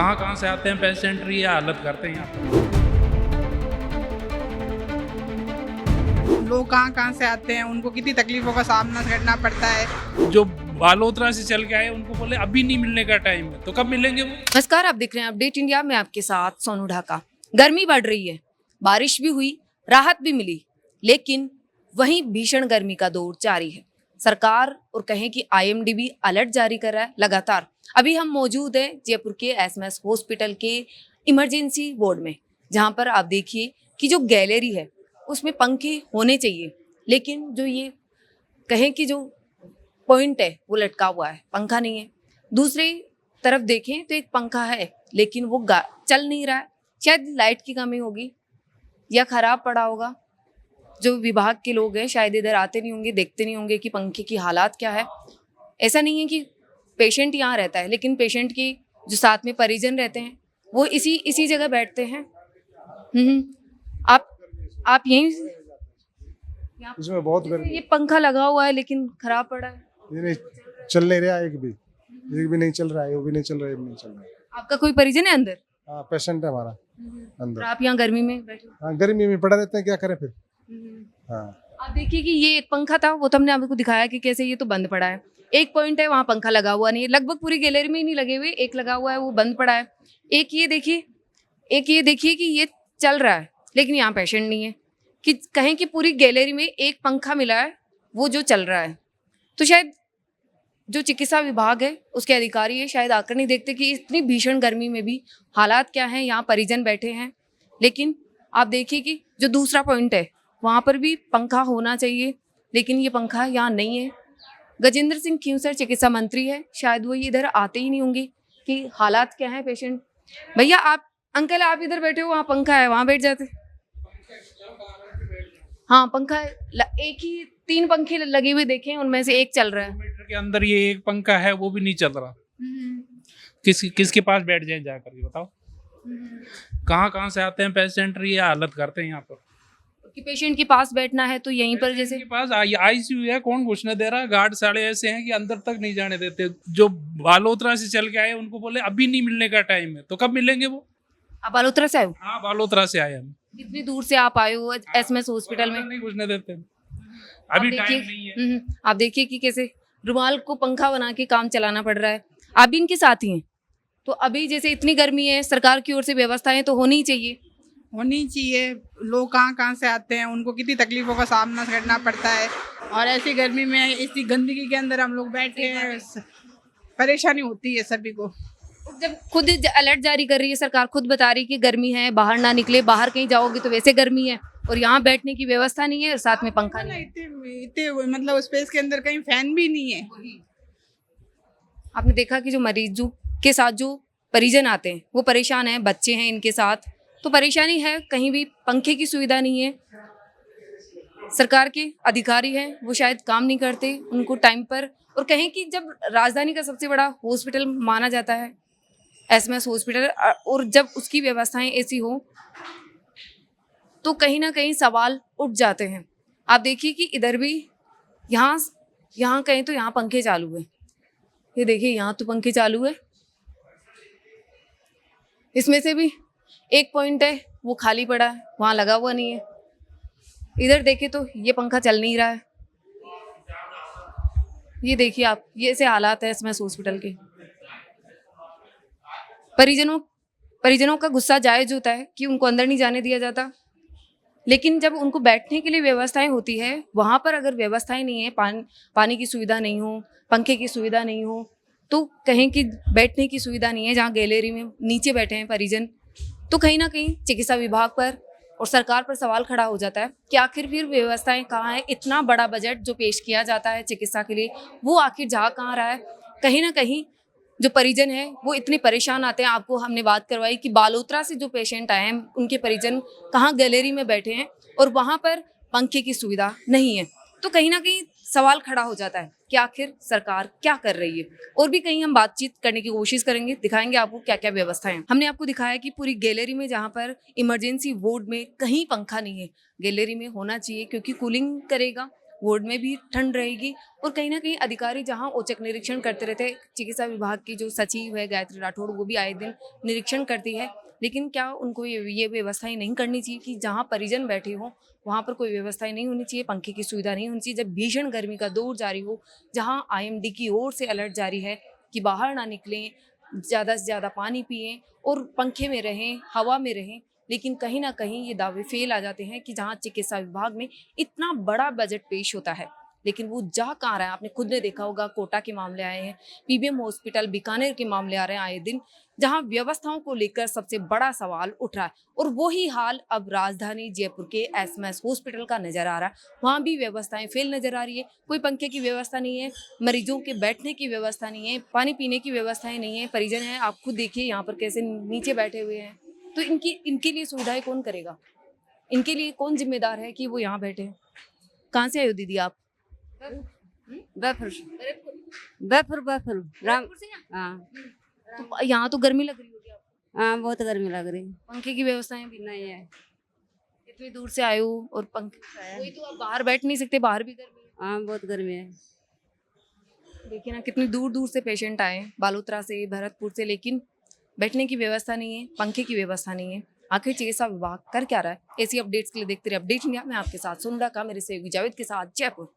कहाँ कहाँ से आते हैं पेशेंट, ये हालत करते हैं यहाँ पर। लोग कहाँ से आते हैं, उनको कितनी तकलीफों का सामना करना पड़ता है। जो बालोतरा से चल के आए उनको बोले अभी नहीं मिलने का टाइम है, तो कब मिलेंगे वो? नमस्कार, आप देख रहे हैं अपडेट इंडिया में आपके साथ सोनू ढाका। गर्मी बढ़ रही है, बारिश भी हुई, राहत भी मिली, लेकिन वहीं भीषण गर्मी का दौर जारी है। सरकार और कहें कि IMDB अलर्ट जारी कर रहा है लगातार। अभी हम मौजूद हैं जयपुर के SMS हॉस्पिटल के इमरजेंसी वार्ड में, जहां पर आप देखिए कि जो गैलरी है उसमें पंखे होने चाहिए, लेकिन जो ये कहें कि जो पॉइंट है वो लटका हुआ है, पंखा नहीं है। दूसरी तरफ देखें तो एक पंखा है, लेकिन वो चल नहीं रहा है। शायद लाइट की कमी होगी या खराब पड़ा होगा। जो विभाग के लोग हैं शायद इधर आते नहीं होंगे, देखते नहीं होंगे कि पंखे की हालात क्या है। ऐसा नहीं है कि पेशेंट यहाँ रहता है, लेकिन पेशेंट के जो साथ में परिजन रहते हैं वो इसी जगह बैठते हैं। आप यहीं इसमें बहुत गर्मी। ये पंखा लगा हुआ है लेकिन खराब पड़ा है। ये नहीं चल नहीं रहा, एक भी नहीं चल रहा है, वो भी नहीं चल रहा है, ये भी नहीं चल रहा है। आपका कोई परिजन है अंदर? हाँ, पेशेंट है हमारा और अंदर। आप यहाँ गर्मी में बैठे? हाँ, गर्मी में पड़ा रहते हैं, क्या करें फिर। हाँ, आप देखिए कि ये एक पंखा था, वो तो हमने आपको दिखाया कि कैसे ये तो बंद पड़ा है। एक पॉइंट है वहाँ पंखा लगा हुआ नहीं है, लगभग पूरी गैलरी में ही नहीं लगे हुए, एक लगा हुआ है वो बंद पड़ा है। एक ये देखिए कि ये चल रहा है, लेकिन यहाँ पेशेंट नहीं है। कि कहें कि पूरी गैलरी में एक पंखा मिला है वो जो चल रहा है, तो शायद जो चिकित्सा विभाग है उसके अधिकारी है शायद आकर नहीं देखते कि इतनी भीषण गर्मी में भी हालात क्या हैं। यहाँ परिजन बैठे हैं, लेकिन आप देखिए कि जो दूसरा पॉइंट है वहाँ पर भी पंखा होना चाहिए, लेकिन ये पंखा यहाँ नहीं है। गजेंद्र सिंह खींवसर चिकित्सा मंत्री है, शायद वो इधर आते ही नहीं होंगे कि हालात क्या हैं पेशेंट। भैया आप अंकल आप इधर बैठे हो, वहाँ पंखा है, वहाँ बैठ जाते। हाँ पंखा है, एक ही 3 पंखे लगे हुए देखे, उनमें से एक चल रहा है। मीटर के अंदर ये एक पंखा है, वो भी नहीं चल रहा। किसके पास बैठ जाए जाकर के बताओ। कहाँ कहाँ से आते हैं पेशेंट, ये हालत करते हैं यहाँ पर। कि पेशेंट के पास बैठना है तो यहीं पर जैसे के पास ICU है, कौन घुसने दे रहा? गार्ड साले ऐसे हैं कि अंदर तक नहीं जाने देते। जो बालोतरा से चल के आए उनको बोले अभी नहीं मिलने का टाइम है, तो कब मिलेंगे वो? आप बालोतरा से आए हो? हाँ, बालोतरा से आए हम। इतनी दूर से आप आए हो SMS हॉस्पिटल में? नहीं घुसने देते, अभी टाइम नहीं है। आप देखिए कि कैसे रुमाल को पंखा बना के काम चलाना पड़ रहा है। आप भी इनके साथ ही हैं, तो अभी जैसे इतनी गर्मी है, सरकार की ओर से व्यवस्थाएं तो होनी ही चाहिए। लोग कहाँ से आते हैं, उनको कितनी तकलीफों का सामना करना पड़ता है। और ऐसी गर्मी में इसी गंदगी के अंदर हम लोग बैठे हैं, परेशानी होती है सभी को। जब खुद अलर्ट जारी कर रही है सरकार, खुद बता रही है कि गर्मी है, बाहर ना निकले, बाहर कहीं जाओगे तो वैसे गर्मी है, और यहाँ बैठने की व्यवस्था नहीं है और साथ में पंखा नहीं है। इतने मतलब स्पेस के अंदर कहीं फैन भी नहीं है। आपने देखा कि जो मरीजों के साथ जो परिजन आते हैं वो परेशान हैं, बच्चे हैं इनके साथ, तो परेशानी है। कहीं भी पंखे की सुविधा नहीं है। सरकार के अधिकारी हैं वो शायद काम नहीं करते उनको टाइम पर। और कहें कि जब राजधानी का सबसे बड़ा हॉस्पिटल माना जाता है SMS हॉस्पिटल, और जब उसकी व्यवस्थाएं ऐसी हो तो कहीं ना कहीं सवाल उठ जाते हैं। आप देखिए कि इधर भी यहाँ कहें तो यहाँ पंखे चालू है, ये देखिए यहाँ तो पंखे चालू है। इसमें से भी एक पॉइंट है वो खाली पड़ा है, वहाँ लगा हुआ नहीं है। इधर देखिए तो ये पंखा चल नहीं रहा है। ये देखिए आप, ये ऐसे हालात है SMS हॉस्पिटल के। परिजनों का गुस्सा जायज होता है कि उनको अंदर नहीं जाने दिया जाता, लेकिन जब उनको बैठने के लिए व्यवस्थाएं होती है, वहाँ पर अगर व्यवस्थाएं नहीं है, पानी की सुविधा नहीं हो, पंखे की सुविधा नहीं हो, तो कहें कि बैठने की सुविधा नहीं है, जहाँ गैलरी में नीचे बैठे हैं परिजन, तो कहीं ना कहीं चिकित्सा विभाग पर और सरकार पर सवाल खड़ा हो जाता है कि आखिर फिर व्यवस्थाएं कहाँ है। इतना बड़ा बजट जो पेश किया जाता है चिकित्सा के लिए, वो आखिर जा कहाँ रहा है। कहीं ना कहीं जो परिजन है वो इतने परेशान आते हैं। आपको हमने बात करवाई कि बालोतरा से जो पेशेंट आए हैं उनके परिजन कहाँ गैलरी में बैठे हैं और वहाँ पर पंखे की सुविधा नहीं है, तो कहीं ना कहीं सवाल खड़ा हो जाता है कि आखिर सरकार क्या कर रही है। और भी कहीं हम बातचीत करने की कोशिश करेंगे, दिखाएंगे आपको क्या क्या व्यवस्था है। हमने आपको दिखाया कि पूरी गैलरी में जहाँ पर इमरजेंसी वार्ड में कहीं पंखा नहीं है, गैलरी में होना चाहिए क्योंकि कूलिंग करेगा वार्ड में भी ठंड रहेगी। और कहीं ना कहीं अधिकारी जहां औचक निरीक्षण करते रहते हैं, चिकित्सा विभाग की जो सचिव है गायत्री राठौड़, वो भी आए दिन निरीक्षण करती है, लेकिन क्या उनको ये व्यवस्थाएं नहीं करनी चाहिए कि जहां परिजन बैठे हों वहां पर कोई व्यवस्थाएं नहीं होनी चाहिए, पंखे की सुविधा नहीं होनी चाहिए? जब भीषण गर्मी का दौर जारी हो, जहां IMD की ओर से अलर्ट जारी है कि बाहर ना निकलें, ज़्यादा से ज़्यादा पानी पिएं और पंखे में रहें, हवा में रहें, लेकिन कहीं ना कहीं ये दावे फेल आ जाते हैं कि जहां चिकित्सा विभाग में इतना बड़ा बजट पेश होता है, लेकिन वो जा कहाँ रहा है? आपने खुद ने देखा होगा, कोटा के मामले आए हैं, PBM हॉस्पिटल बीकानेर के मामले आ रहे हैं आए दिन, जहां व्यवस्थाओं को लेकर सबसे बड़ा सवाल उठ रहा है। और वही हाल अब राजधानी जयपुर के SMS हॉस्पिटल का नजर आ रहा है। वहां भी व्यवस्थाएं फेल नजर आ रही है। कोई पंखे की व्यवस्था नहीं है, मरीजों के बैठने की व्यवस्था नहीं है, पानी पीने की व्यवस्थाएं नहीं है। परिजन है, आप खुद देखिए यहाँ पर कैसे नीचे बैठे हुए हैं। तो इनके लिए सुविधाएं कौन करेगा? इनके लिए कौन जिम्मेदार है कि वो यहाँ बैठे हैं? कहाँ से आए हो दीदी आप? बैफर बैफर बैफर राम। हाँ तो यहाँ तो गर्मी लग रही होगी आपको। हाँ, बहुत गर्मी लग रही। पंखे की व्यवस्थाएं भी नहीं है। इतनी दूर से आए हो और पंखे, वही तो आप बाहर बैठ नहीं सकते, बाहर भी गर्मी है। हाँ, बहुत गर्मी है। देखिए ना, कितनी दूर दूर से पेशेंट आए हैं, बालोतरा से, भरतपुर से, लेकिन बैठने की व्यवस्था नहीं है, पंखे की व्यवस्था नहीं है। आखिर चिकित्सा विभाग कर क्या रहा है? ऐसी अपडेट्स के लिए देखते रहिए अपडेट इंडिया में, आपके साथ सुन रहा का मेरे सहयोगी जावेद के साथ, जयपुर।